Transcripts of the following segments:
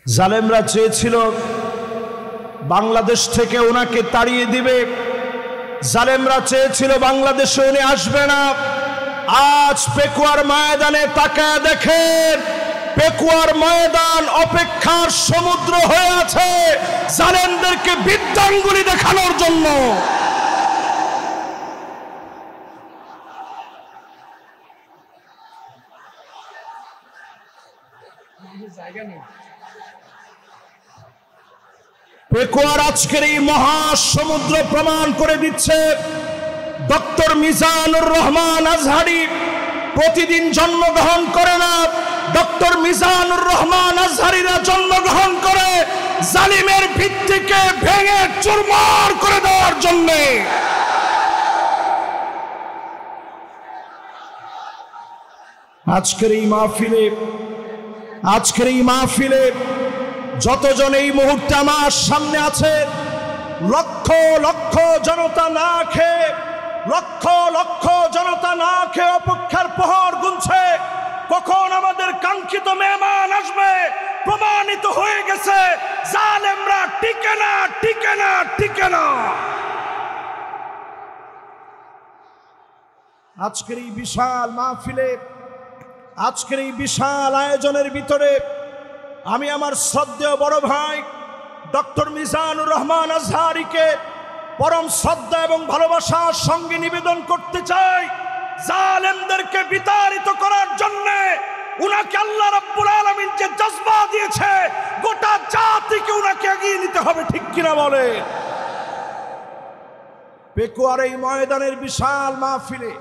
জালেমরা চেয়েছিল বাংলাদেশ থেকে ওনাকে তাড়িয়ে দিবে, জালেমরা চেয়েছিল বাংলাদেশে উনি আসবে না। আজ পেকুয়ার ময়দানে তাকায় দেখেন, পেকুয়ার ময়দান অপেক্ষার সমুদ্র হয়ে আছে জালেমদেরকে বিদ্যাঙ্গুলি দেখানোর জন্য। পেকুয়ার আজকের এই মহাসমুদ্র প্রমাণ করে দিচ্ছে ডক্টর মিজানুর রহমান আজহারি প্রতিদিন জন্মগ্রহণ করে না, ডক্টর মিজানুর রহমান আজহারিরা জন্মগ্রহণ করে জালিমের ভিত্তিকে ভেঙে চুরমার করে দেওয়ার জন্য। আজকের এই মাহফিলে যতজন এই মুহূর্তে আমার সামনে আছে, লক্ষ লক্ষ জনতা না খেয়ে, লক্ষ লক্ষ জনতা না খেয়ে অপেক্ষার প্রহর গুনছে কখন আমাদের কাঙ্ক্ষিত মেহমান আসবে। প্রমাণিত হয়ে গেছে জালেমরা টিকে না, টিকে না, টিকে না। আজকের এই বিশাল মাহফিলে, আজকের এই বিশাল আয়োজনের ভিতরে আমি আমার শ্রদ্ধেয় বড় ভাই ডক্টর মিজানুর রহমান আজহারিকে পরম শ্রদ্ধা এবং ভালোবাসার সঙ্গে নিবেদন করতে চাই, জালেমদেরকে বিতাড়িত করার জন্য উনাকে আল্লাহ রাব্বুল আলামিন যে জজবা দিয়েছে গোটা জাতিকে উনাকে এগিয়ে নিতে হবে, ঠিক কিনা বলে? পেকুয়ার এই ময়দানের বিশাল মাহফিলে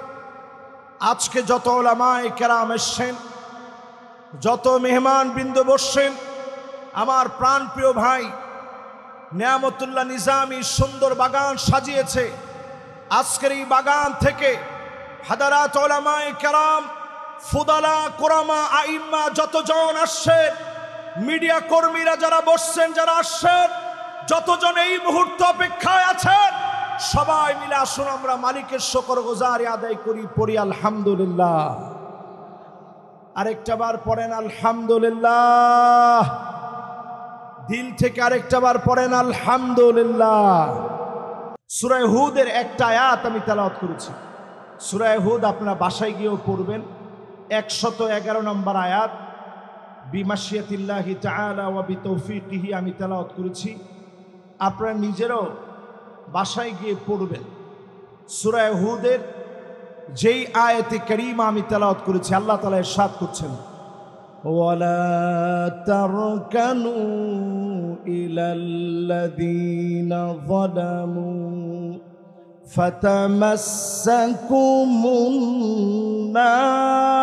আজকে যত উলামায়ে কেরাম এসেছেন, যত মেহমান বৃন্দ বসছেন, আমার প্রাণপ্রিয় ভাই নিয়ামতুল্লাহ নিজামী সুন্দর বাগান সাজিয়েছে। আজকের এই বাগান থেকে হাদারাত উলামায়ে কেরাম, ফুদালা, কুরামা, আইম্মা যতজন আসছেন, মিডিয়া কর্মীরা যারা বসছেন, যারা আসছেন, যতজন এই মুহূর্তে অপেক্ষায় আছেন, সবাই মিলে আসুন আমরা মালিকের শুকরগুজারি আদায় করি, পড়ি আলহামদুলিল্লাহ। আরেকটা বার পড়েন আলহামদুলিল্লাহ, দিল থেকে আরেকটা বার পড়েন আলহামদুলিল্লাহ। সূরা হুদের একটা আয়াত আমি তেলাওয়াত করেছি, সূরা হুদ আপনারা বাসায় গিয়েও পড়বেন, 111 নম্বর আয়াত। বিমাশিয়াতিল্লাহি তাআলা ওয়া বিতৌফিকিহি আমি তেলাওয়াত করেছি, আপনারা নিজেরাও বাসায় গিয়ে পড়বেন। সূরা হুদের যেই আয়াতে কারীমা আমি তেলাওয়াত করেছি, আল্লাহ তাআলা ইরশাদ করছেন, ওয়ালা তারকানু ইলাল্লাযীনা যালামু ফাতামাসসাকুমুন নার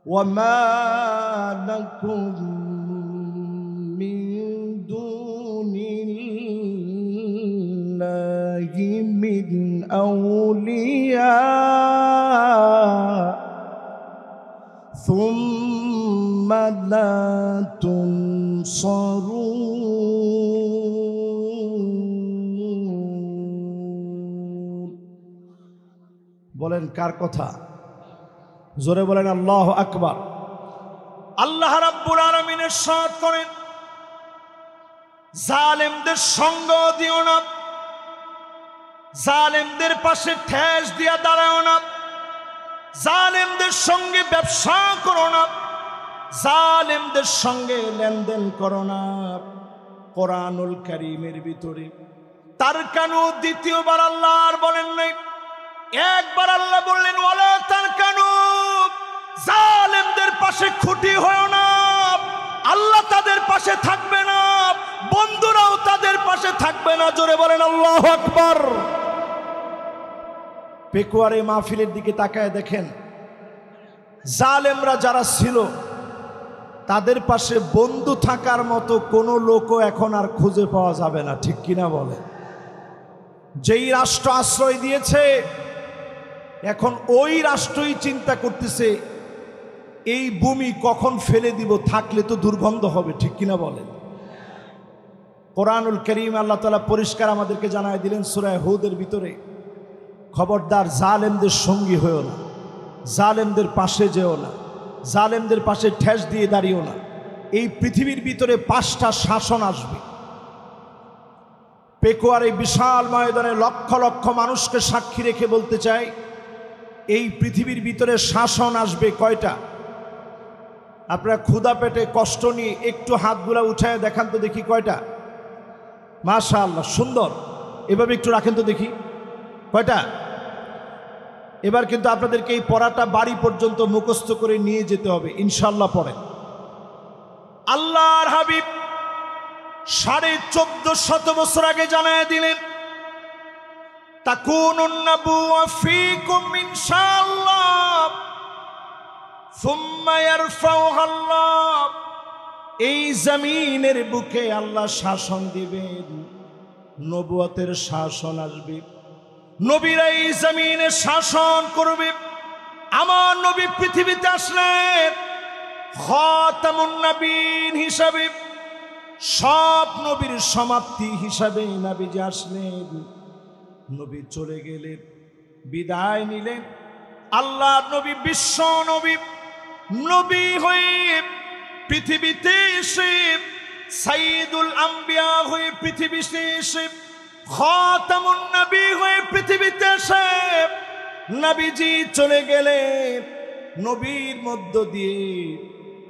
ওয়া মা লাকুম من أولياء ثم لا تنصرون। বলেন কার কথা? জোরে বলেন আল্লাহু আকবার। আল্লাহ রাব্বুল আলামিন ইরশাদ করেন, জালেমদের সঙ্গ দিও না, জালেমদের পাশে ঠেস দিয়া দাঁড়াও না, জালেমদের সঙ্গে ব্যবসা করো না, জালেমদের সঙ্গে লেনদেন করো না। কোরআনুল কারীমের ভিতরে তারকানু দ্বিতীয়বার আল্লাহ আর বলেন নাই, একবার আল্লাহ বললেন ওয়ালা তারকানু, জালেমদের পাশে খুঁটি হয়ো না। আল্লাহ তাদের পাশে থাকবে না, বন্ধুরাও তাদের পাশে থাকবে না। জোরে বলেন আল্লাহু আকবার। পেকুয়ার এই মাহফিলের দিকে তাকায় দেখেন, জালেমরা যারা ছিল তাদের পাশে বন্ধু থাকার মতো কোনো লোকও এখন আর খুঁজে পাওয়া যাবে না, ঠিক কিনা বলে? যেই রাষ্ট্র আশ্রয় দিয়েছে এখন ওই রাষ্ট্রই চিন্তা করতেছে এই ভূমি কখন ফেলে দিব, থাকলে তো দুর্গন্ধ হবে, ঠিক কিনা বলেন? কোরআনুল কারীম আল্লাহ তাআলা পরিষ্কার আমাদেরকে জানায় দিলেন সূরা হুদের ভিতরে, খবরদার জালেমদের সঙ্গী হয়েও না, জালেমদের পাশে যেও না, জালেমদের পাশে ঠেস দিয়ে দাঁড়িয়েও না। এই পৃথিবীর ভিতরে 5টা শাসন আসবে। পেকুয়ার এই বিশাল ময়দানে লক্ষ লক্ষ মানুষকে সাক্ষী রেখে বলতে চাই, এই পৃথিবীর ভিতরে শাসন আসবে কয়টা? আপনারা ক্ষুধা পেটে কষ্ট নিয়ে একটু হাতগুলা উঠায় দেখান তো দেখি কয়টা। মাশাআল্লাহ, সুন্দর। এভাবে একটু রাখেন তো দেখি কয়টা। এবার কিন্তু আপনাদেরকে এই পড়াটা বাড়ি পর্যন্ত মুখস্থ করে নিয়ে যেতে হবে ইনশাআল্লাহ। পড়ে আল্লাহর হাবিব 1450 বছর আগে জানায় দিলেন, তাকুনুন নাবুওয়া ফীকুম ইনশাআল্লাহ সুম্মা ইয়ারফাউহা আল্লাহ। এই জমিনের বুকে আল্লাহ শাসন দিবেন, নবুয়তের শাসন আসবে, নবীরা এই জমিনে শাসন করবে। আমার নবী পৃথিবীতে আসলেন খাতামুন নবীন হিসাবে, সব নবীর সমাপ্তি হিসাবে নবীজি আসলেন। নবী চলে গেলেন, বিদায় নিলেন। আল্লাহর নবী বিশ্ব নবী, নবী হয়ে পৃথিবীতে এসে, সাইয়্যিদুল আম্বিয়া হয়ে পৃথিবীতে এসে, খাতামুন নবী হয়ে পৃথিবীতে এসে নবীজি চলে গেলেন। নবীর মধ্য দিয়ে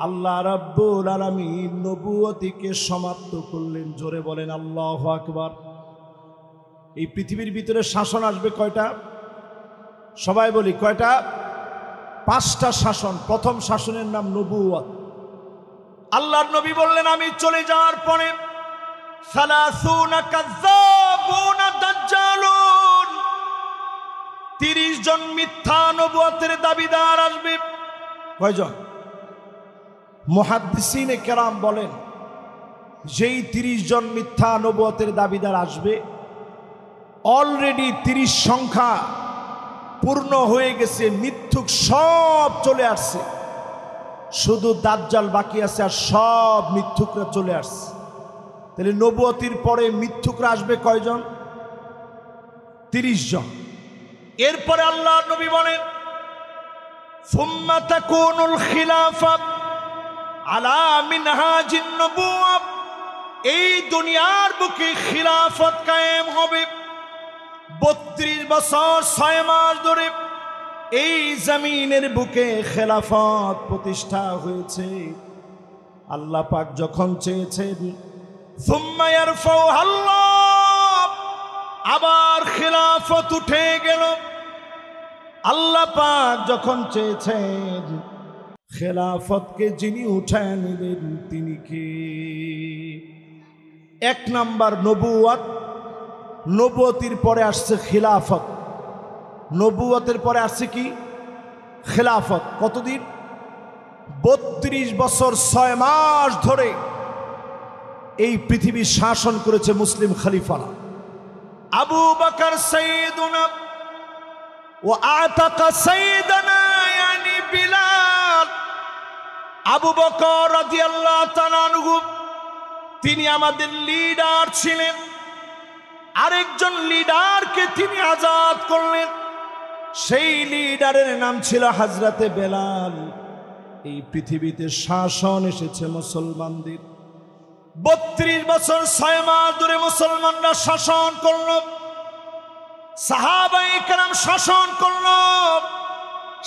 আল্লাহ রাব্বুল আলামিন নবুয়তিকে সমাপ্ত করলেন। জোরে বলেন আল্লাহু আকবার। এই পৃথিবীর ভিতরে শাসন আসবে কয়টা? সবাই বলি কয়টা? 5টা শাসন। প্রথম শাসনের নাম নবুয়ত। আল্লাহর নবী বললেন, আমি চলে যাওয়ার পরে 30 জন মিথ্যা নবুয়তের দাবিদার আসবে। কয়জন? মুহাদ্দিসিনে কেরাম বলেন, যেই 30 জন মিথ্যা নবুয়তের দাবিদার আসবে, অলরেডি 30 সংখ্যা পূর্ণ হয়ে গেছে, মিথ্যুক সব চলে আসছে, শুধু দাজ্জাল বাকি আছে, আর সব মিথ্যুকরা চলে আসছে। তাহলে নবুয়তির পরে মিথ্যুকরা আসবে কয়জন? 30 জন। এরপরে আল্লাহ নবী বলেন, সুম্মা তাকুনুল খিলাফা আলা মিনহাজিন নবুওয়া। এই দুনিয়ার বুকে খিলাফত কায়েম হবে। 32 বছর 6 মাস ধরে এই জমিনের বুকে খেলাফত প্রতিষ্ঠা হয়েছে। আল্লাহ পাক যখন চেয়েছেন, সুম্মা ইয়ারফাউহা আল্লাহ, আবার খেলাফত উঠে গেল। আল্লাহ পাক যখন চেয়েছেন, খেলাফতকে যিনি উঠায় নিলেন তিনি কে? 1 নাম্বার নবুয়ত। নবুয়তির পরে আসছে খিলাফত। নবুয়তের পরে আসছে কি? খেলাফত। কতদিন? 32 বছর 6 মাস ধরে এই পৃথিবী শাসন করেছে মুসলিম খলিফারা। আবু বকর সাইয়্যিদুনা ওয়া আতাকা সাইয়্যিদানা ইয়ানি বিলাল। আবু বকর রাদিয়াল্লাহু তাআলা আনহু তিনি আমাদের লিডার ছিলেন। আরেকজন লিডারকে তিনি আজাদ করলেন, সেই লিডারের নাম ছিল হযরতে বেলাল। এই পৃথিবীতে শাসন এসেছে মুসলমানদের। 32 বছর 6 মাস ধরে মুসলমানরা শাসন করল, সাহাবায়ে কেরাম শাসন করল,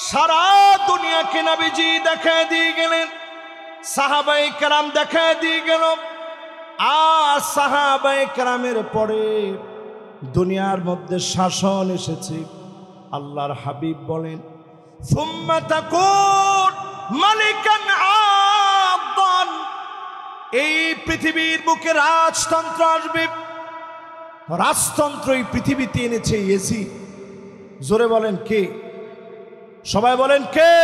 সারা দুনিয়াকে নবীজি দেখায় দিয়ে গেলেন, সাহাবায়ে কেরাম দেখায় দিয়ে গেল। আর সাহাবায়ে কেরামের পরে দুনিয়ার মধ্যে শাসন এসেছে। আল্লাহর হাবিব বলেন, সুম্মা তাকুন মালিকান আদান। এই পৃথিবীর বুকে রাজতন্ত্র আসবে। রাজতন্ত্র এই পৃথিবীতে এনেছে ইয়াজিদ। জোরে বলেন কে? সবাই বলেন কে?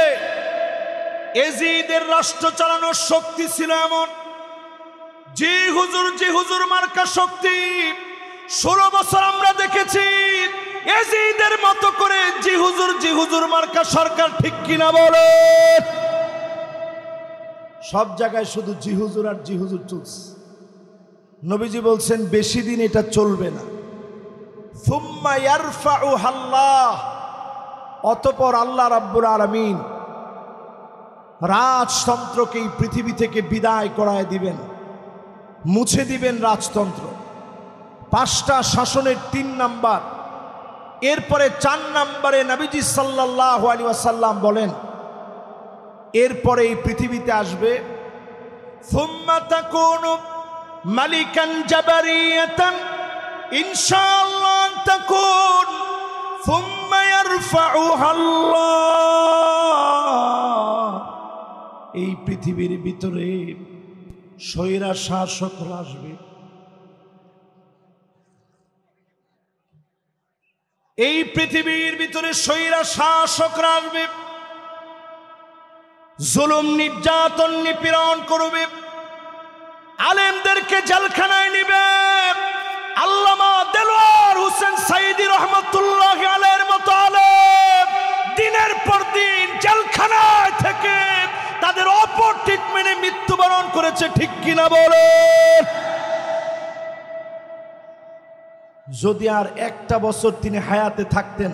ইয়াজিদের রাষ্ট্র চালানোর শক্তি ছিল এমন, জি হুজুর মার্কা শক্তি। 16 বছর আমরা দেখেছি ইয়াজিদের মতো করে জি হুজুর মার্কা সরকার, ঠিক কিনা বলে? সব জায়গায় শুধু জি হুজুর আর জি হুজুর চলছে। নবীজি বলছেন বেশি দিন এটা চলবে না। সুম্মা ইয়ারফাউহা আল্লাহ, অতঃপর আল্লাহ রাব্বুল আলামিন রাজতন্ত্রকে এই পৃথিবী থেকে বিদায় করায় দিবেন, মুছে দিবেন রাজতন্ত্র। 5টা শাসনের 3 নাম্বার। এরপরে 4 নম্বরে নবীজি সাল্লাল্লাহু আলাইহি ওয়াসাল্লাম বলেন, এরপরে এই পৃথিবীতে আসবে সুম্মা তাকুনু মালিকান জাবারিয়াতান ইনশাআল্লাহ তাকুন সুম্মা ইয়ারফাউহা আল্লাহ। এই পৃথিবীর ভিতরে স্বৈরা শাসকরা আসবে। এই পৃথিবীর ভিতরে স্বৈরা শাসকরা আসবে, জুলুম নির্যাতন নিপীড়ন করবে, আলেমদেরকে জেলখানায় নিবে। আল্লামা দেলোয়ার হোসেন সাইদি রহমতুল্লাহ আলাইহির মতো আলেম দিনের পর দিন জেলখানায় থেকে তাদের অপর ট্রিটমেন্টে মৃত্যুবরণ করেছে, ঠিক কিনা বলেন? যদি আর একটা বছর তিনি হায়াতে থাকতেন,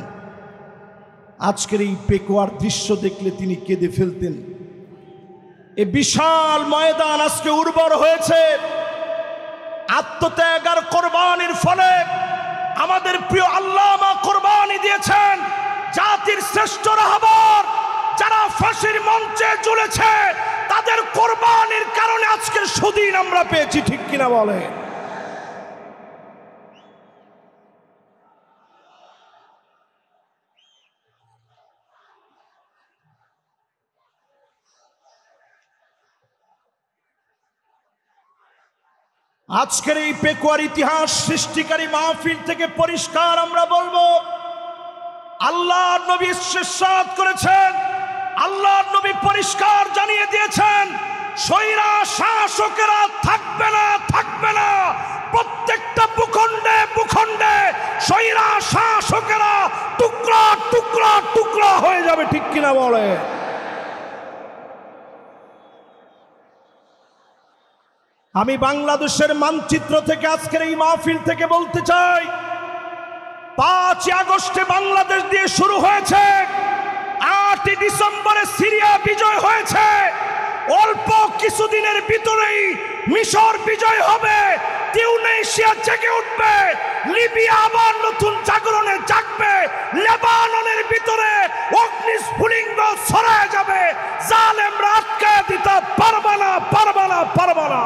আজকের এই পেকুয়ার দৃশ্য দেখলে তিনি কেঁদে ফেলতেন। এই বিশাল ময়দান আজকে উর্বর হয়েছে আত্মত্যাগ আর কোরবানির ফলে। আমাদের প্রিয় আল্লামা কোরবানি দিয়েছেন, জাতির শ্রেষ্ঠ রাহবার যারা ফাঁসির মঞ্চে ঝুলেছে তাদের কোরবানির কারণে আজকের সুদিন আমরা পেয়েছি, ঠিক কিনা বলে? আজকের এই পেকুয়ার ইতিহাস সৃষ্টিকারী মাহফিল থেকে পরিষ্কার আমরা বলবো, আল্লাহর নবী ইরশাদ করেছেন, আল্লাহর নবী পরিষ্কার জানিয়ে দিয়েছেন, স্বৈরা শাসকেরা থাকবে না, থাকবে না। প্রত্যেকটা ভূখণ্ডে ভূখণ্ডে স্বৈরা শাসকেরা টুকরা টুকরা টুকরা হয়ে যাবে, ঠিক কিনা বলে? আমি বাংলাদেশের মানচিত্র থেকে আজকের এই মাহফিল থেকে বলতে চাই, 5 আগস্টে বাংলাদেশ দিয়ে শুরু হয়েছে, 8 ডিসেম্বরে সিরিয়া বিজয় হয়েছে, অল্প কিছুদিনের ভিতরেই মিশর বিজয় হবে, তিউনিসিয়া জেগে উঠবে, লিবিয়া আবার নতুন জাগরণে জাগবে, লেবাননের ভিতরে অগ্নিস্ফুলিঙ্গ ছড়ায় যাবে, জালেমরা আটকে দিতে পারবে না, পারবে না, পারবে না।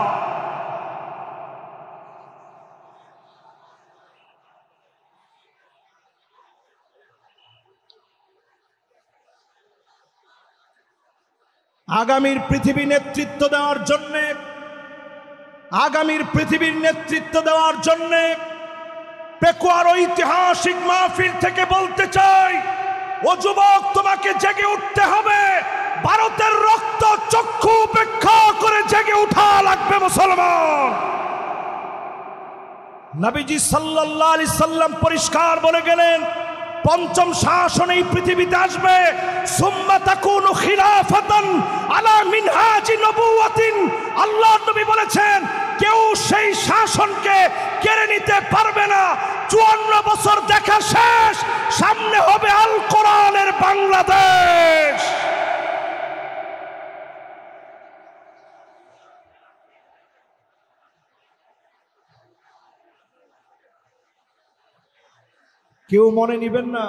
আগামীর পৃথিবী নেতৃত্ব দেওয়ার জন্যে, আগামীর পৃথিবীর নেতৃত্ব দেওয়ার জন্যে পেকুয়ার ঐতিহাসিক মাহফিল থেকে বলতে চাই, ও যুবক, তোমাকে জেগে উঠতে হবে। ভারতের রক্ত চক্ষু উপেক্ষা করে জেগে উঠা লাগবে মুসলমান। নবীজি সাল্লাল্লাহু আলাইহি সাল্লাম পরিষ্কার বলে গেলেন, 5ম শাসন এই পৃথিবীতে আসবে, সুম্মা তাকুনু খিলাফাতান আলা মিনহাজি নবুওয়াতিন। আল্লাহর নবী বলেছেন, কেউ সেই শাসনকে কেড়ে নিতে পারবে না। 54 বছর দেখা শেষ, সামনে হবে আল কোরআনের বাংলাদেশ। কেউ মনে নিবেন না,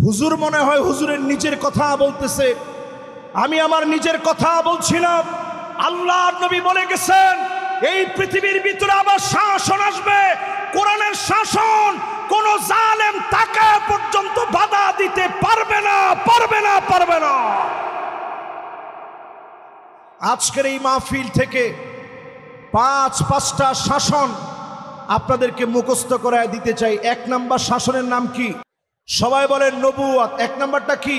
হুজুর মনে হয় হুজুরের নিজের কথা বলতেছে, আমি আমার নিজের কথা বলছি না। আল্লাহর নবী বলে গেছেন, এই পৃথিবীর ভিতরে আবার শাসন আসবে, কোরআনের শাসন। কোন জালেম তাকে পর্যন্ত বাধা দিতে পারবে না, পারবে না, পারবে না। আজকের এই মাহফিল থেকে 5টা শাসন আপনাদেরকে মুখস্থ করায় দিতে চাই। 1 নম্বর শাসনের নাম কি? সবাই বলেন নবুয়ত। 1 নম্বরটা কি?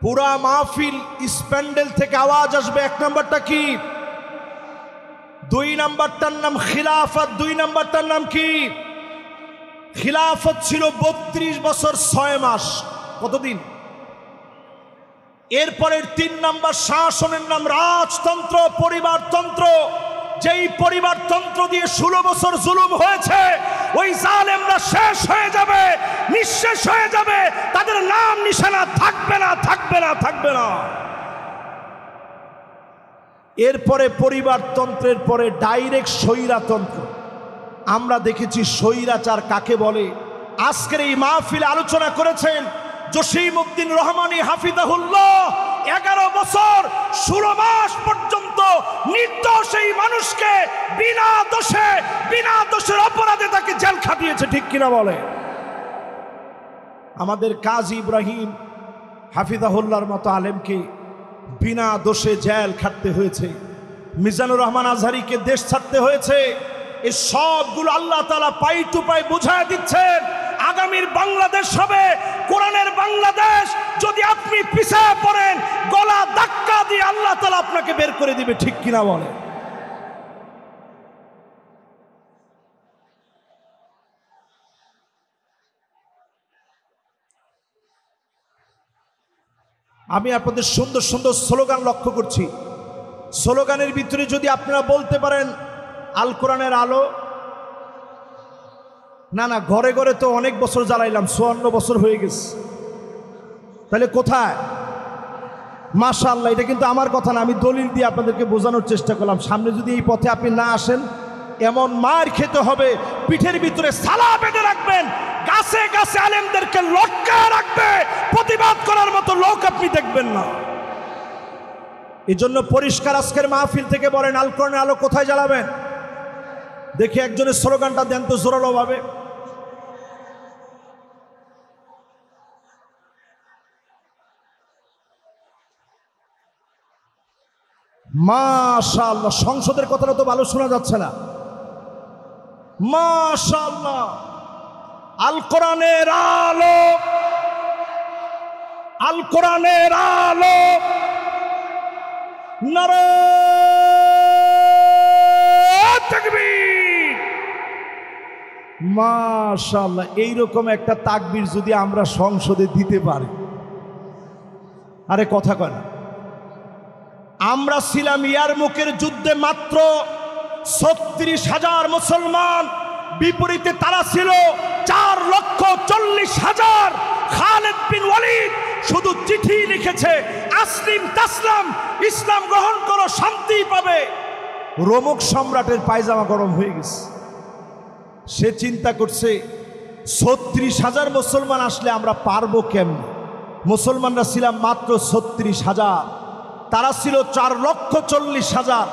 পুরা মাহফিল স্প্যান্ডেল থেকে আওয়াজ আসবে। 1 নম্বরটা কি? 2 নম্বরটার নাম খিলাফত। 2 নম্বরটার নাম কি? খিলাফত ছিল 32 বছর 6 মাস। কতদিন? এরপরের 3 নম্বর শাসনের নাম রাজতন্ত্র, পরিবারতন্ত্র। যেই পরিবারতন্ত্র দিয়ে 16 বছর জুলুম হয়েছে, ওই জালেমরা শেষ হয়ে যাবে, নিঃশেষ হয়ে যাবে, তাদের নাম নিশানা থাকবে না, থাকবে না, থাকবে না। এরপরে পরিবারতন্ত্রের পরে ডাইরেক্ট স্বৈরাতন্ত্র। আমরা দেখেছি স্বৈরাচার কাকে বলে। আজকের এই মাহফিলে আলোচনা করেছেন জসিমউদ্দিন রহমানী হাফিজাহুল্লাহ। 11 বছর 16 মাস পর্যন্ত নির্দোষ এই মানুষকে বিনা দোষের অপরাধে তাকে জেল খাটিয়েছে, ঠিক কিনা বলে? আমাদের কাজী ইব্রাহিম হাফিজাহুল্লাহর মতো আলেমকে বিনা দোষে জেল খাটতে হয়েছে, মিজানুর রহমান আজহারিকে দেশ ছাড়তে হয়েছে। এই সবগুলো আল্লাহ তাআলা পাই টু পাই বুঝায় দিচ্ছেন। আগামীর বাংলাদেশ হবে কোরআনের বাংলাদেশ। যদি আপনি পিছায় পড়েন, গলা ধাক্কা দিয়ে আল্লাহ তাআলা আপনাকে বের করে দিবে, ঠিক কিনা বলে? আমি আপনাদের সুন্দর সুন্দর স্লোগান লক্ষ্য করছি। স্লোগানের ভিতরে যদি আপনারা বলতে পারেন আল কোরআনের আলো, না না, ঘরে ঘরে তো অনেক বছর জ্বালাইলাম, 54 বছর হয়ে গেছে, তাহলে কোথায়? মাশাআল্লাহ, এটা কিন্তু আমার কথা না, আমি দলিল দিয়ে আপনাদেরকে বোঝানোর চেষ্টা করলাম। সামনে যদি এই পথে আপনি না আসেন, এমন মার খেতে হবে, পিঠের ভিতরে সালা বেঁধে রাখবেন, গাছে গাছে আলেমদেরকে লটকায় রাখবে, প্রতিবাদ করার মতো লোক আপনি দেখবেন না। এই জন্য পরিষ্কার আজকের মাহফিল থেকে বলেন, আল কোরআনের আলো কোথায় জ্বালাবেন? দেখি একজনের স্লোগানটা দেন তো জোরালো ভাবে। মাশাআল্লাহ, সংসদের কথাটা তো ভালো শোনা যাচ্ছে না। মাশাআল্লাহ, আল কোরআনের আলো, আল কোরআনের আলো, নারে তাকবীর। মাশাআল্লাহ, এইরকম একটা তাকবীর যদি আমরা সংসদে দিতে পারি, আরে কথা কয় না। আমরা ছিলাম ইয়ারমুকের যুদ্ধে মাত্র 36,000 মুসলমান, বিপরীতে তারা ছিল 4,40,000। খালিদ বিন ওয়ালিদ শুধু চিঠি লিখেছে, আসলিম তাসলাম, ইসলাম গ্রহণ করো, শান্তি পাবে। রোমক সম্রাটের পায়জামা গরম হয়ে গেছে। সে চিন্তা করছে 36,000 মুসলমান আসলে আমরা পারবো কেমন? মুসলমানরা ছিলাম মাত্র 36,000, তারা ছিল 4,40,000।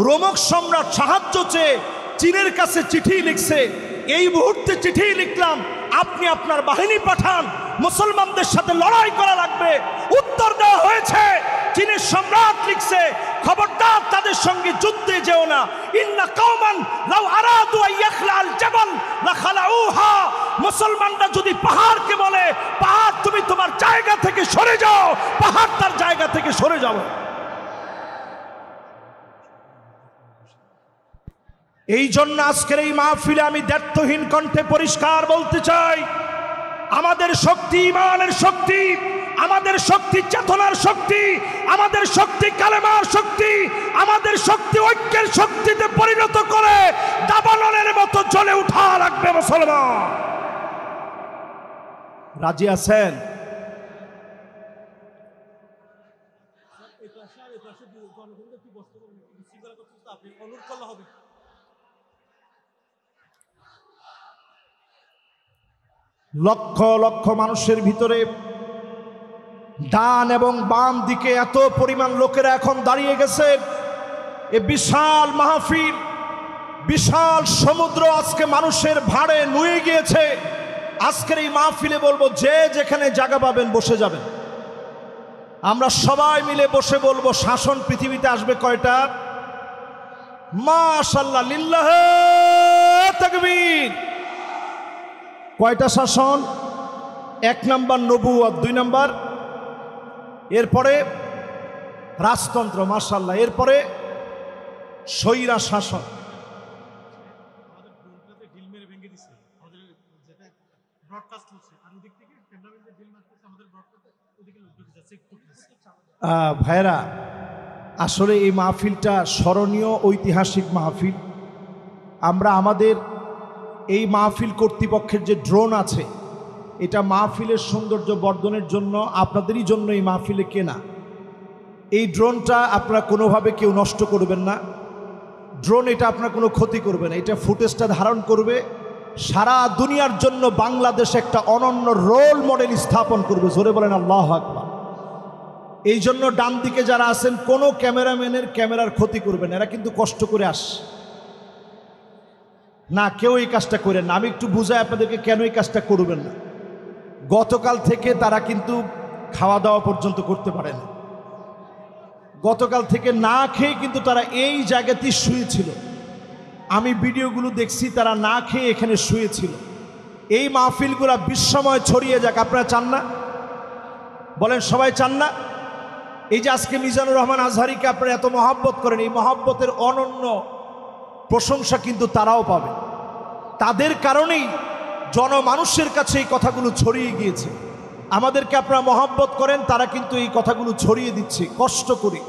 রোমক সম্রাট সাহায্য চেয়ে চীনের কাছে চিঠি লিখছে, এই মুহূর্তে চিঠি লিখলাম, আপনি আপনার বাহিনী পাঠান, মুসলমানদের সাথে লড়াই করা লাগবে। উত্তর দেওয়া হয়েছে, চীনের সম্রাট লিখছে, খবরদার তাদের সঙ্গে যুদ্ধে যেও না। ইন্না কওমান লাউ আরাদু আইয়াখলাল জাবাল লাখালাউহা। মুসলমানরা যদি পাহাড়কে বলে, পাহাড় তুমি তোমার জায়গা থেকে সরে যাও, পাহাড় তার জায়গা থেকে সরে যাবে। এই জন্য আজকের এই মাহফিলে আমি দ্ব্যর্থহীন কণ্ঠে পরিষ্কার বলতে চাই, আমাদের শক্তি ঈমানের শক্তি, আমাদের শক্তি চেতনার শক্তি, আমাদের শক্তি কালেমার শক্তি, আমাদের শক্তি ঐক্যের শক্তিতে পরিণত করে দাবানলের মতো জ্বলে উঠা লাগবে মুসলমান। রাজি আছেন? লক্ষ লক্ষ মানুষের ভিতরে ডান এবং বাম দিকে এত পরিমাণ লোকেরা এখন দাঁড়িয়ে গেছে। এ বিশাল মাহফিল, বিশাল সমুদ্র আজকে মানুষের ভাড়ে নুয়ে গিয়েছে। আজকের এই মাহফিলে বলবো, যে যেখানে জায়গা পাবেন বসে যাবেন। আমরা সবাই মিলে বসে বলবো, শাসন পৃথিবীতে আসবে কয়টা? মাশাআল্লাহ, লিল্লাহে তাকবীর। কয়টা শাসন? 1 নাম্বার নবুয়ত, 2 নাম্বার এরপরে রাজতন্ত্র, মাশাআল্লাহ, এরপরে স্বৈরা শাসন। ভাইরা, আসলে এই মাহফিলটা স্মরণীয় ঐতিহাসিক মাহফিল। আমরা আমাদের এই মাহফিল কর্তৃপক্ষের যে ড্রোন আছে, এটা মাহফিলের সৌন্দর্য বর্ধনের জন্য আপনাদেরই জন্য এই মাহফিলে কেনা। এই ড্রোনটা আপনারা কোনোভাবে কেউ নষ্ট করবেন না। ড্রোন এটা আপনার কোনো ক্ষতি করবে না। এটা ফুটেজটা ধারণ করবে, সারা দুনিয়ার জন্য বাংলাদেশ একটা অনন্য রোল মডেল স্থাপন করবে। জোরে বলেন আল্লাহু আকবার। এই জন্য ডান দিকে যারা আছেন, কোনো ক্যামেরাম্যানের ক্যামেরার ক্ষতি করবেন। এরা কিন্তু কষ্ট করে আসে না, কেউ এই কাজটা করেন না। আমি একটু বুঝাই আপনাদেরকে কেন এই কাজটা করবেন না। গতকাল থেকে তারা কিন্তু খাওয়া দাওয়া পর্যন্ত করতে পারে না। গতকাল থেকে না খেয়ে কিন্তু তারা এই জায়গাতেই শুয়েছিল। আমি ভিডিওগুলো দেখছি, তারা না খেয়ে এখানে শুয়েছিল। এই মাহফিলগুলা বিশ্বময় ছড়িয়ে যাক, আপনারা চান না? বলেন সবাই চান না? এই যে আজকে মিজানুর রহমান আজহারিকে আপনারা এত মহব্বত করেন, এই মহব্বতের অনন্য প্রশংসা কিন্তু তারাও পাবে। তাদের কারণেই জনমানুষের কাছে এই কথাগুলো ছড়িয়ে গিয়েছে। আমাদেরকে আপনারা মহব্বত করেন, তারা কিন্তু এই কথাগুলো ছড়িয়ে দিচ্ছে কষ্ট করে।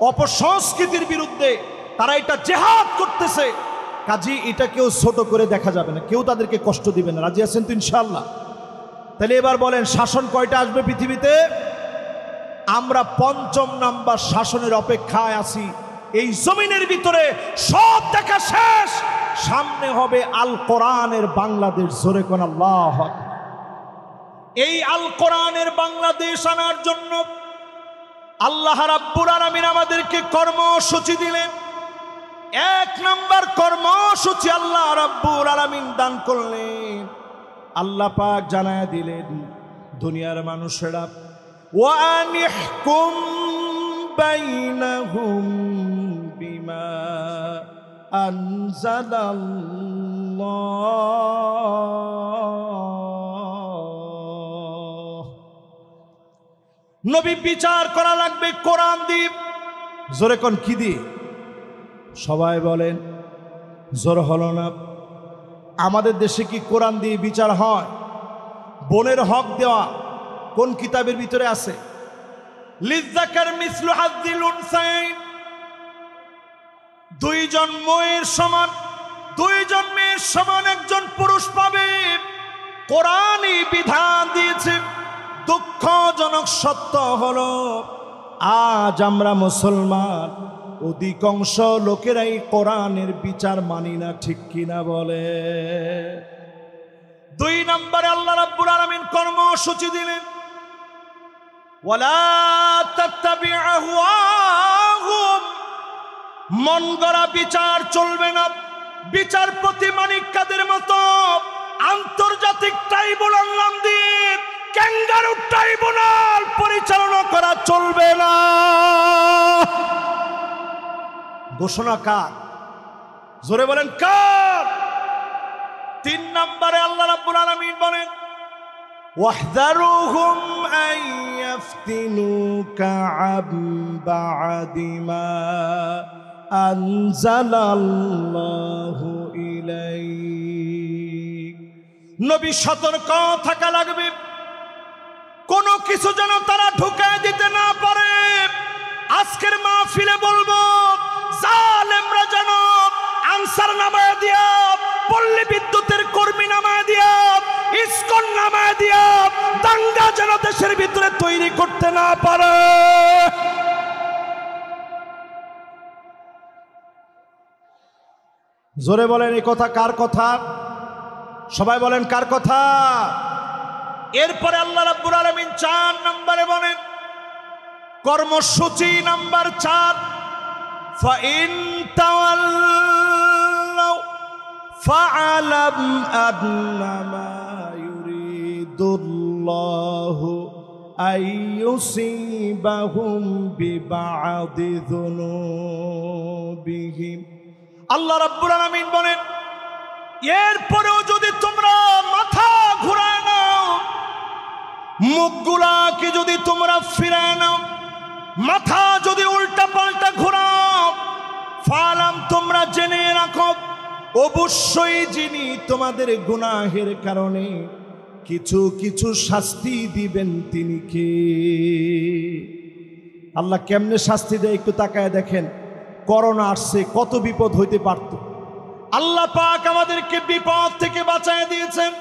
অপসংস্কৃতির বিরুদ্ধে তারা এটা জেহাদ করতেছে। কাজী এটা কেউ ছোট করে দেখা যাবে না, কেউ তাদেরকে কষ্ট দিবে না। রাজি আছেন তো ইনশাআল্লাহ? তাহলে এবার বলেন, শাসন কয়টা আসবে পৃথিবীতে? আমরা ৫ম নাম্বার শাসনের অপেক্ষায় আছি। এই জমিনের ভিতরে সব দেখা শেষ, সামনে হবে আল কোরআনের বাংলাদেশ। জোরে কোন আল্লাহ। এই আল কোরআনের বাংলাদেশ আনার জন্য আল্লাহ রাব্বুল আলামিন আমাদেরকে কর্মসূচি দিলেন। ১ নাম্বার কর্মসূচি আল্লাহ রাব্বুল আলামিন দান করলেন। আল্লাহ পাক জানায় দিলেন, দুনিয়ার মানুষেরা, ওয়া আনিহকুম বাইনাহুম বিমা আনজালাল্লাহ। নবী বিচার করা লাগবে কোরআন দিয়ে। জোরে কোন কি দিয়ে? সবাই বলেন, জোর হলো না। আমাদের দেশে কি কোরআন দিয়ে বিচার হয়? বোনের হক দেওয়া কোন কিতাবের ভিতরে আছে? লিযাকার মিসলু হাযযিল উনসায়াইন। দুইজন মেয়ের সমান, দুইজন মেয়ের সমান একজন পুরুষ পাবে। কোরআনই বিধান দিয়েছে। দুঃখজনক সত্য হলো, আজ আমরা মুসলমান অধিকাংশ লোকেরাই কোরআনের বিচার মানি না। ঠিক কিনা বলে? ২ নম্বরে আল্লাহ রাব্বুল আলামিন কর্মসূচি দিলেন, ওয়ালা তাত্তাবি আহওয়াহুম। মন গড়া বিচার চলবে না। বিচারপতি মানিক কাদের মতো আন্তর্জাতিক ট্রাইব্যুনাল নাম দিয়ে ক্যাঙ্গারু ট্রাইব্যুনাল পরিচালনা করা চলবে না। ঘোষণা কার? জোরে বলেন কার? ৩ নম্বরে আল্লাহ রাব্বুল আলামিন বলেন, ওয়াহযারুহুম আন ইয়াফতিনুকা আন বা'দি মা আনজালাল্লাহু ইলাইক। নবী সতর্ক থাকা লাগবে, কোনো কিছু যেন তারা ঢুকায় দিতে না পারে। আজকের মাহফিলে বলবো, জালেমরা যেন আনসার নামায় দিয়া, পল্লী বিদ্যুতের কর্মী নামায় দিয়া, ইসকন নামায় দিয়া দাঙ্গা যেন দেশের ভিতরে তৈরি করতে না পারে। জোরে বলেন, এই কথা কার কথা? সবাই বলেন কার কথা? এরপরে আল্লাহ রাব্বুল আলামিন ৪ নম্বরে বলেন, কর্মসূচি নাম্বার ৪, ফাইন তাওয়াল্লাউ ফাআলাম আন্নামা ইউরিদুল্লাহু আইয়ুসিবাহুম বিবা'দি যুনুবিহিম। আল্লাহ রাব্বুল আলামিন বলেন, এরপরেও যদি তোমরা মাথা ঘুরায় নাও, মুখগুলাকে যদি তোমরা ফিরায় নাও, মাথা যদি উল্টা পাল্টা ঘুরাও, ফালাম তোমরা জেনে রাখো, অবশ্যই যিনি তোমাদের গুনাহের কারণে কিছু কিছু শাস্তি দিবেন তিনি কে? আল্লাহ কেমনে শাস্তি দেয় একটু তাকায় দেখেন। করোনা আসছে, কত বিপদ হইতে পারত। আল্লাহ পাক আমাদেরকে বিপদ থেকে বাঁচায় দিয়েছেন।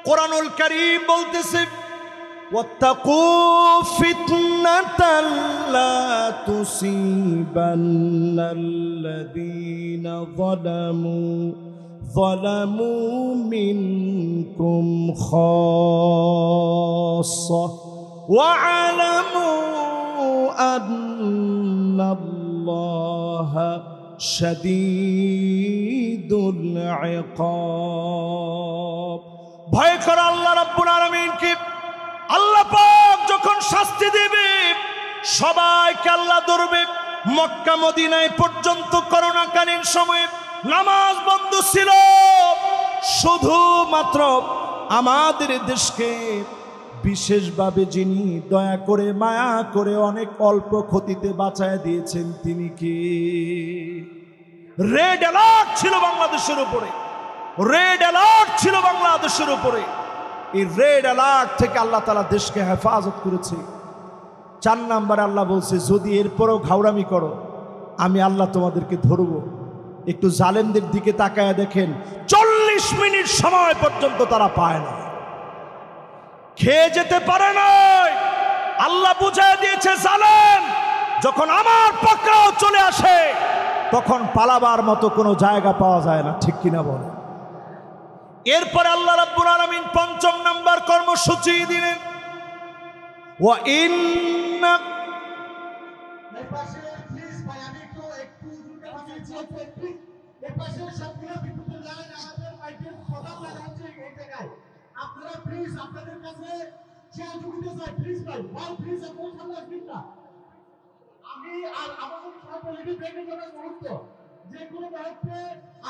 কোরআনুল কারীম বলতেছে, ওয়াত্তাকু ফিতনাতাল লা তুসিবান্নাল্লাযীনা যালামু মিনকুম খাসসাহ ওয়া'লামু আন্নাল্লাহা শাদীদুল ইকাব। ভয় করো আল্লাহ রাব্বুল আলামিনকে। আল্লাহ পাক যখন শাস্তি দেবে সবাইকে আল্লাহ ধরবে। মক্কা মদিনায় পর্যন্ত করোনাকালীন সময়ে নামাজ বন্ধ ছিল, শুধুমাত্র আমাদের দেশকে বিশেষভাবে যিনি দয়া করে মায়া করে অনেক অল্প ক্ষতিতে বাঁচায় দিয়েছেন তিনি কে? রেড অ্যালার্ট ছিল বাংলাদেশের উপরে, রেড অ্যালার্ট ছিল বাংলাদেশের উপরে। এই রেড অ্যালার্ট থেকে আল্লাহ তাআলা দেশকে হেফাজত করেছে। 4 নম্বরে আল্লাহ বলছে, যদি এরপরও ঘাউড়ামি করো আমি আল্লাহ তোমাদেরকে ধরবো। একটু জালেমদের দিকে তাকায় দেখেন, 40 মিনিট সময় পর্যন্ত তারা পায় না, খেয়ে যেতে পারে নাই। আল্লাহ বুঝায় দিয়েছে, জালেম যখন আমার পাকড়াও চলে আসে তখন পালাবার মতো কোনো জায়গা পাওয়া যায় না, ঠিক কিনা বলে? এরপরে আল্লাহ রাব্বুল আলামিন 5ম নাম্বার কর্মসূচি দিলেন, ওয়া ইন্না আপনারা প্লিজ আপনাদের কাছে সহযোগিতা চাই, প্লিজ ভাই প্লিজ আপনারা সামনে আসবেন না। আমি আর আমাদের সব এলইডি ভেঙে যাওয়ার মুহূর্ত, যে কোনো মুহূর্তে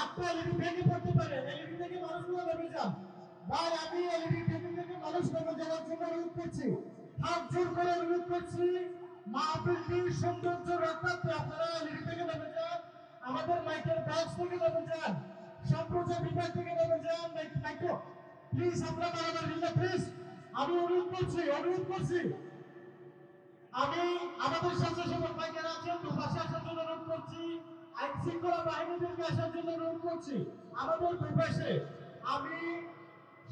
আপনার এলইডি ভেঙে পড়তে পারে, এলইডি থেকে মানুষগুলো নেমে যান। ভাই আমি এলইডি থেকে মানুষ নেমে যাওয়ার জন্য অনুরোধ করছি, হাত জোর করে অনুরোধ করছি। মাহফিলটির সৌন্দর্য রক্ষার্থে আপনারা এলইডি থেকে নেমে যান, আমাদের মাইকের বক্স থেকে নেমে যান, সম্প্রচার বিভাগ থেকে নেমে যান। মাইক্রো প্লিজ আপনারা মারামারি না প্লিজ, আমি অনুরোধ করছি। আমি আমাদের স্বেচ্ছাসেবক ভাইয়েরা আছেন, দুপাশে আসার জন্য অনুরোধ করছি। আইন শৃঙ্খলা বাহিনীদেরকে আসার জন্য অনুরোধ করছি আমাদের দুপাশে। আমি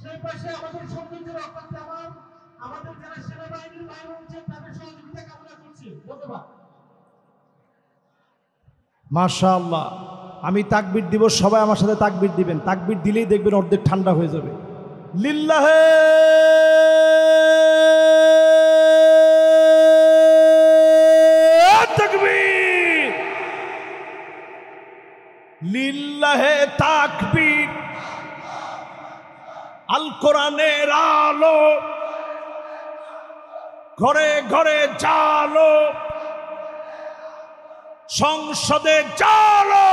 সেই পাশে আমাদের সৌন্দর্য রক্ষার্থে আমাদের যারা সেনাবাহিনীর বাইরে রয়েছেন তাদের সহযোগিতা কামনা করছি। ধন্যবাদ। মাশাআল্লাহ। আমি তাকবীর দিব, সবাই আমার সাথে তাকবীর দিবেন। তাকবীর দিলেই দেখবেন অর্ধেক ঠান্ডা হয়ে যাবে। লিল্লাহে তাকবীর, লিল্লাহে তাকবীর। আল কোরআনের আলো ঘরে ঘরে জালো, সংসদে জালো,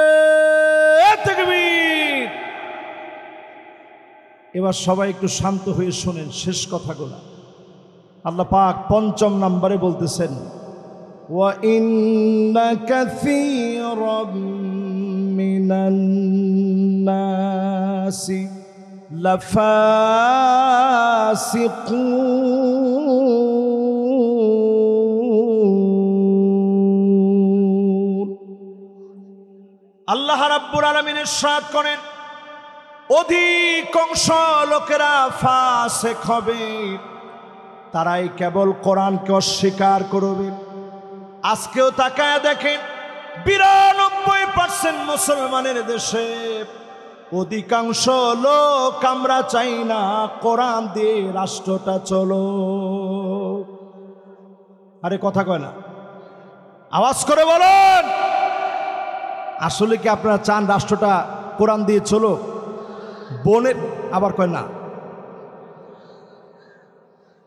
নারায়ে তাকবীর। এবার সবাই একটু শান্ত হয়ে শোনেন শেষ কথাগুলো। আল্লাহ পাক 5ম নম্বরে বলতেছেন, ওয়া ইন্না কাসীরাম মিনান নাসি লাফাসিকুন। আল্লাহ রাব্বুল আলামিন ইরশাদ করেন, অধিকাংশ লোকেরা ফাসিক হবে, তারাই কেবল কোরআনকে অস্বীকার করবে। আজকেও তাকায় দেখেন 92% মুসলমানের দেশে অধিকাংশ লোক আমরা চাই না কোরআন দিয়ে রাষ্ট্রটা চলো। আরে কথা কয় না, আওয়াজ করে বলেন। আসলে কি আপনারা চান রাষ্ট্রটা কোরআন দিয়ে চলো? বোনের আবার কয় না,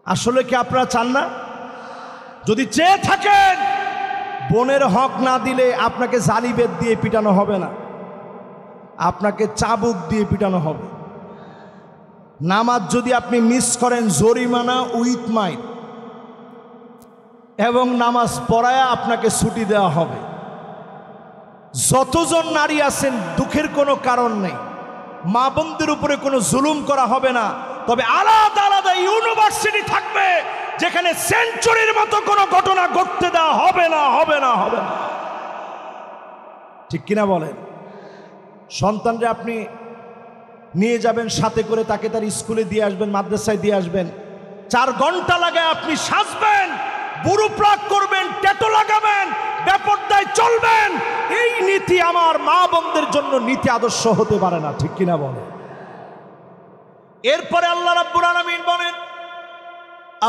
আসলে কি আপনারা চান না? যদি চেয়ে থাকেন, বোনের হক না দিলে আপনাকে জালিবেদ দিয়ে পিটানো হবে না, আপনাকে চাবুক দিয়ে পিটানো হবে। নামাজ যদি আপনি মিস করেন, জরিমানা উইথ মাইন, এবং নামাজ পড়ায়া আপনাকে ছুটি দেওয়া হবে। যতজন নারী আছেন দুঃখের কোনো কারণ নেই, মা বোনদের উপরে কোনো জুলুম করা হবে না, তবে আলাদা আলাদা ইউনিভার্সিটি থাকবে যেখানে সেঞ্চুরির মতো কোনো ঘটনা ঘটতে দেওয়া হবে না, হবে না, হবে না। ঠিক কিনা বলেন? সন্তানরা আপনি নিয়ে যাবেন সাথে করে, তাকে তার স্কুলে দিয়ে আসবেন, মাদ্রাসায় দিয়ে আসবেন, 4 ঘন্টা লাগে আপনি সাজবেন, বুড়ো প্রাক করবেন, ট্যাটু লাগাবেন, বেপরদায় চলবেন। এই নীতি আমার মা বোনদের জন্য নীতি আদর্শ হতে পারে না। ঠিক কিনা বলে? এরপরে আল্লাহ রাব্বুল আলামিন বলেন,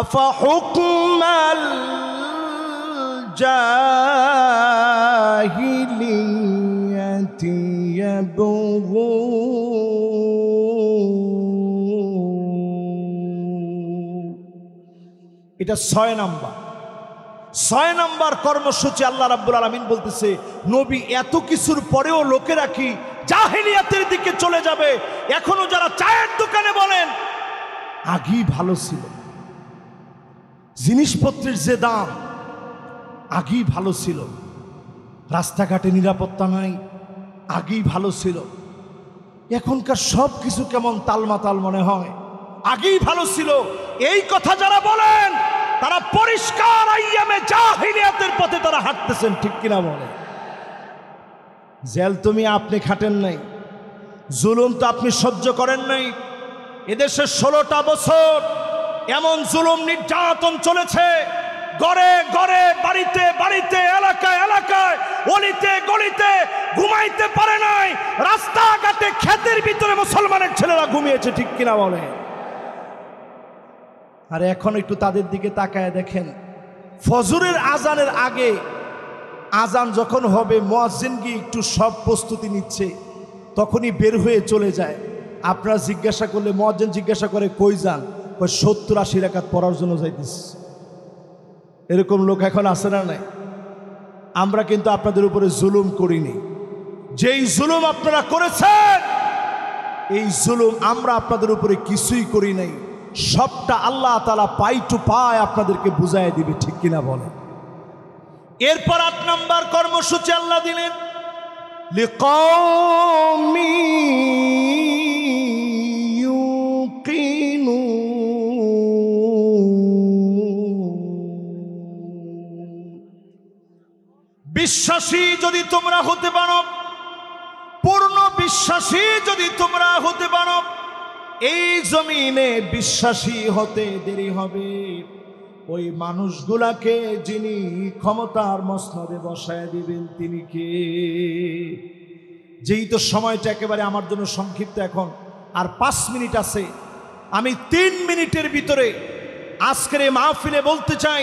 আফা হুকমাল জাহিলিয়াতি ইয়াবগুন। এটা 6 নাম্বার কর্মসূচি। আল্লাহ রাব্বুল আলামিন বলতেছে, নবী এত কিছুর পরেও লোকেরা কি জাহিলিয়াতের দিকে চলে যাবে? এখনো যারা চায়ের দোকানে বলেন আগেই ভালো ছিল, জিনিসপত্রের যে দাম আগেই ভালো ছিল, রাস্তাঘাটে নিরাপত্তা নাই, আগেই ভালো ছিল, এখনকার সব কিছু কেমন তালমাতাল মনে হয়, আগেই ভালো ছিল, এই কথা যারা বলেন তারা পরিষ্কার আইয়ামে জাহিলিয়াতের পথে তারা হাঁটতেছেন। ঠিক কিনা বলে? জেল তুমি আপনি খাটেন নাই, জুলুম তো আপনি সহ্য করেন নাই। এদেশে 16টা বছর এমন জুলুম নির্যাতন চলেছে, ঘরে ঘরে, বাড়িতে বাড়িতে, এলাকায় এলাকায়, অলিতে গলিতে ঘুমাইতে পারে নাই, রাস্তাঘাটে ক্ষেতের ভিতরে মুসলমানের ছেলেরা ঘুমিয়েছে। ঠিক কিনা বলে? আর এখন একটু তাদের দিকে তাকায় দেখেন, ফজরের আজানের আগে আজান যখন হবে, মুয়াজ্জিন গিয়ে একটু সব প্রস্তুতি নিচ্ছে, তখনই বের হয়ে চলে যায়। আপনারা জিজ্ঞাসা করলে মুয়াজ্জিন জিজ্ঞাসা করে, কই যান? কই 70-80 রাকাত পড়ার জন্য যাইতেছে। এরকম লোক এখন আছে না নাই? আমরা কিন্তু আপনাদের উপরে জুলুম করিনি। যেই জুলুম আপনারা করেছেন, এই জুলুম আমরা আপনাদের উপরে কিছুই করি নাই। সবটা আল্লাহ তাআলা পাই টু পায় আপনাদেরকে বুঝায় দিবে। ঠিক কিনা বলে? এরপর 8 নাম্বার কর্মসূচি আল্লাহ দিলেন, লিকাওমি বিশ্বাসী যদি তোমরা হতে পারো, পূর্ণ বিশ্বাসী যদি তোমরা হতে পারো, এই জমিনে বিশ্বাসী হতে দেরি হবে ওই মানুষগুলাকে যিনি ক্ষমতার মসনদে বসায় দিবেন তিনি কে? যেই তো সময়টা একেবারে আমার জন্য সংক্ষিপ্ত, এখন আর 5 মিনিট আছে। আমি 3 মিনিটের ভিতরে আজকের এই মাহফিলে বলতে চাই,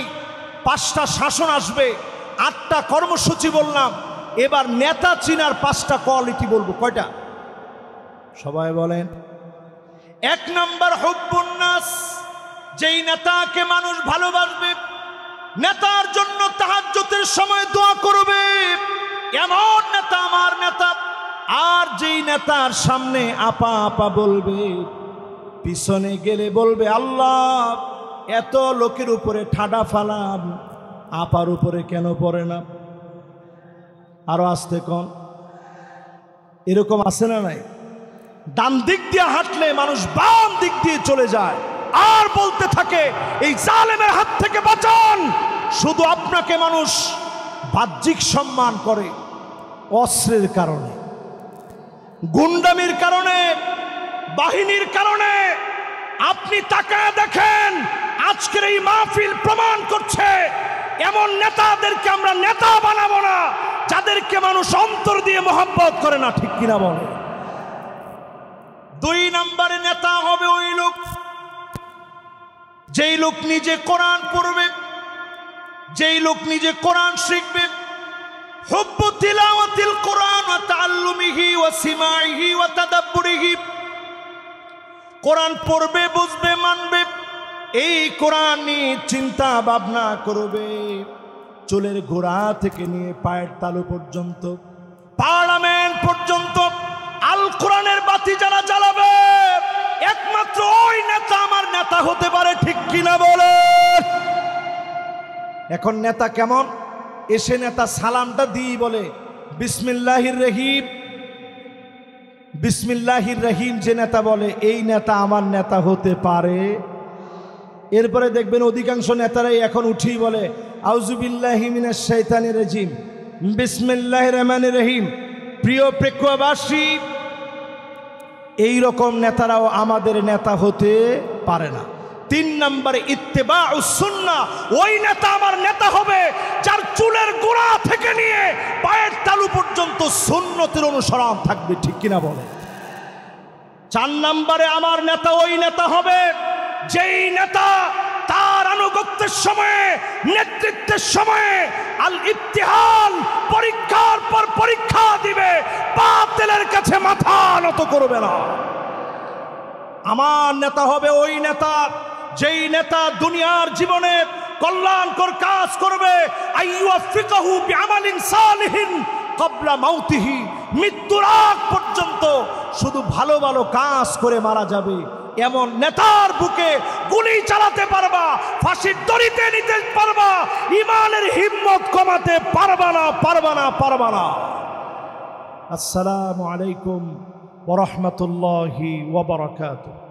5টা শাসন আসবে, 8টা কর্মসূচি বললাম। এবার নেতা চিনার 5টা কোয়ালিটি বলবো। কয়টা? সবাই বলেন। 1 নাম্বার হুব্বুন নাস, যেই নেতাকে মানুষ ভালোবাসবে, নেতার জন্য তাহাজ্জুদের সময় দোয়া করবে, এমন নেতা আমার নেতা। আর যেই নেতার সামনে আপা আপা বলবে, পিছনে গেলে বলবে আল্লাহ এত লোকের উপরে ঠাডা ফালাম, আপার উপরে কেন পড়ে না? আরো আসতে কোন? এরকম আছে না নাই? ডান দিক দিয়ে হাঁটলে মানুষ বাম দিক দিয়ে চলে যায়, আর বলতে থাকে এই জালেমের হাত থেকে বাঁচান। শুধু আপনাকে মানুষ বাহ্যিক সম্মান করে অস্ত্রের কারণে, গুন্ডামির কারণে, বাহিনীর কারণে। আপনি তাকায় দেখেন, আজকের এই মাহফিল প্রমাণ করছে এমন নেতাদেরকে আমরা নেতা বানাবো না যাদেরকে মানুষ অন্তর দিয়ে মহব্বত করে না। ঠিক কিনা বলে? 2 নম্বরে নেতা হবে ওই লোক, যেই লোক নিজে কোরআন পড়বে, যেই লোক নিজে কোরআন শিখবে। হুব্বু তিলাওয়াতিল কোরআন ওয়া তাআল্লুমিহি ওয়া সিমাইহি ওয়া তাদাব্বুরিহি। কোরআন পড়বে, বুঝবে, মানবে, এই কোরআন নিয়ে চিন্তা ভাবনা করবে। চুলের গোড়া থেকে নিয়ে পায়ের তালু পর্যন্ত, পার্লামেন্ট পর্যন্ত আল কোরআনের বাতি যারা জ্বালাবে, একমাত্র ওই নেতা আমার নেতা হতে পারে। ঠিক কিনা বলে? এখন নেতা কেমন? এসে নেতা সালামটা দিয়ে বলে বিসমিল্লাহির রহিম, বিসমিল্লাহির রহিম যে নেতা বলে, এই নেতা আমার নেতা হতে পারে? এরপরে দেখবেন অধিকাংশ নেতারাই এখন উঠেই বলে আউযুবিল্লাহি মিনাশ শাইতানির রাজিম, বিসমিল্লাহির রহমানির রহিম। প্রিয় প্রেক্ষাবাসী, এই রকম নেতারাও আমাদের নেতা হতে পারে না। 3 নম্বরে ইত্তেবাউস সুন্নাহ, ওই নেতা আমার নেতা হবে যার চুলের গোড়া থেকে নিয়ে পায়ের তালু পর্যন্ত সুন্নতের অনুসরণ থাকবে, ঠিক কিনা বলে। 4 নম্বরে আমার নেতা ওই নেতা হবে যেই নেতা তার আনুগত্যের সময়ে, নেতৃত্বের সময়ে আল ইবতিহাল, পরীক্ষার পর পরীক্ষা দিবে, বাতিলের কাছে মাথা নত করবে না। আমার নেতা হবে ওই নেতা যেই নেতা দুনিয়ার জীবনে কল্যাণকর কাজ করবে, আইয়ুফিকাহু বিআমালিন সালিহিন ক্বাবলা মাউতিহি, মৃত্যুর আগ পর্যন্ত শুধু ভালো ভালো কাজ করে মারা যাবে, এমন নেতার বুকে গুলি চালাতে পারবা, ফাঁসির দড়িতে নিতে পারবা, ইমানের হিম্মত কমাতে পারবা না, পারবা না, পারবা না। আসসালামু আলাইকুম ওয়া রাহমাতুল্লাহি ওয়া বারাকাতুহু।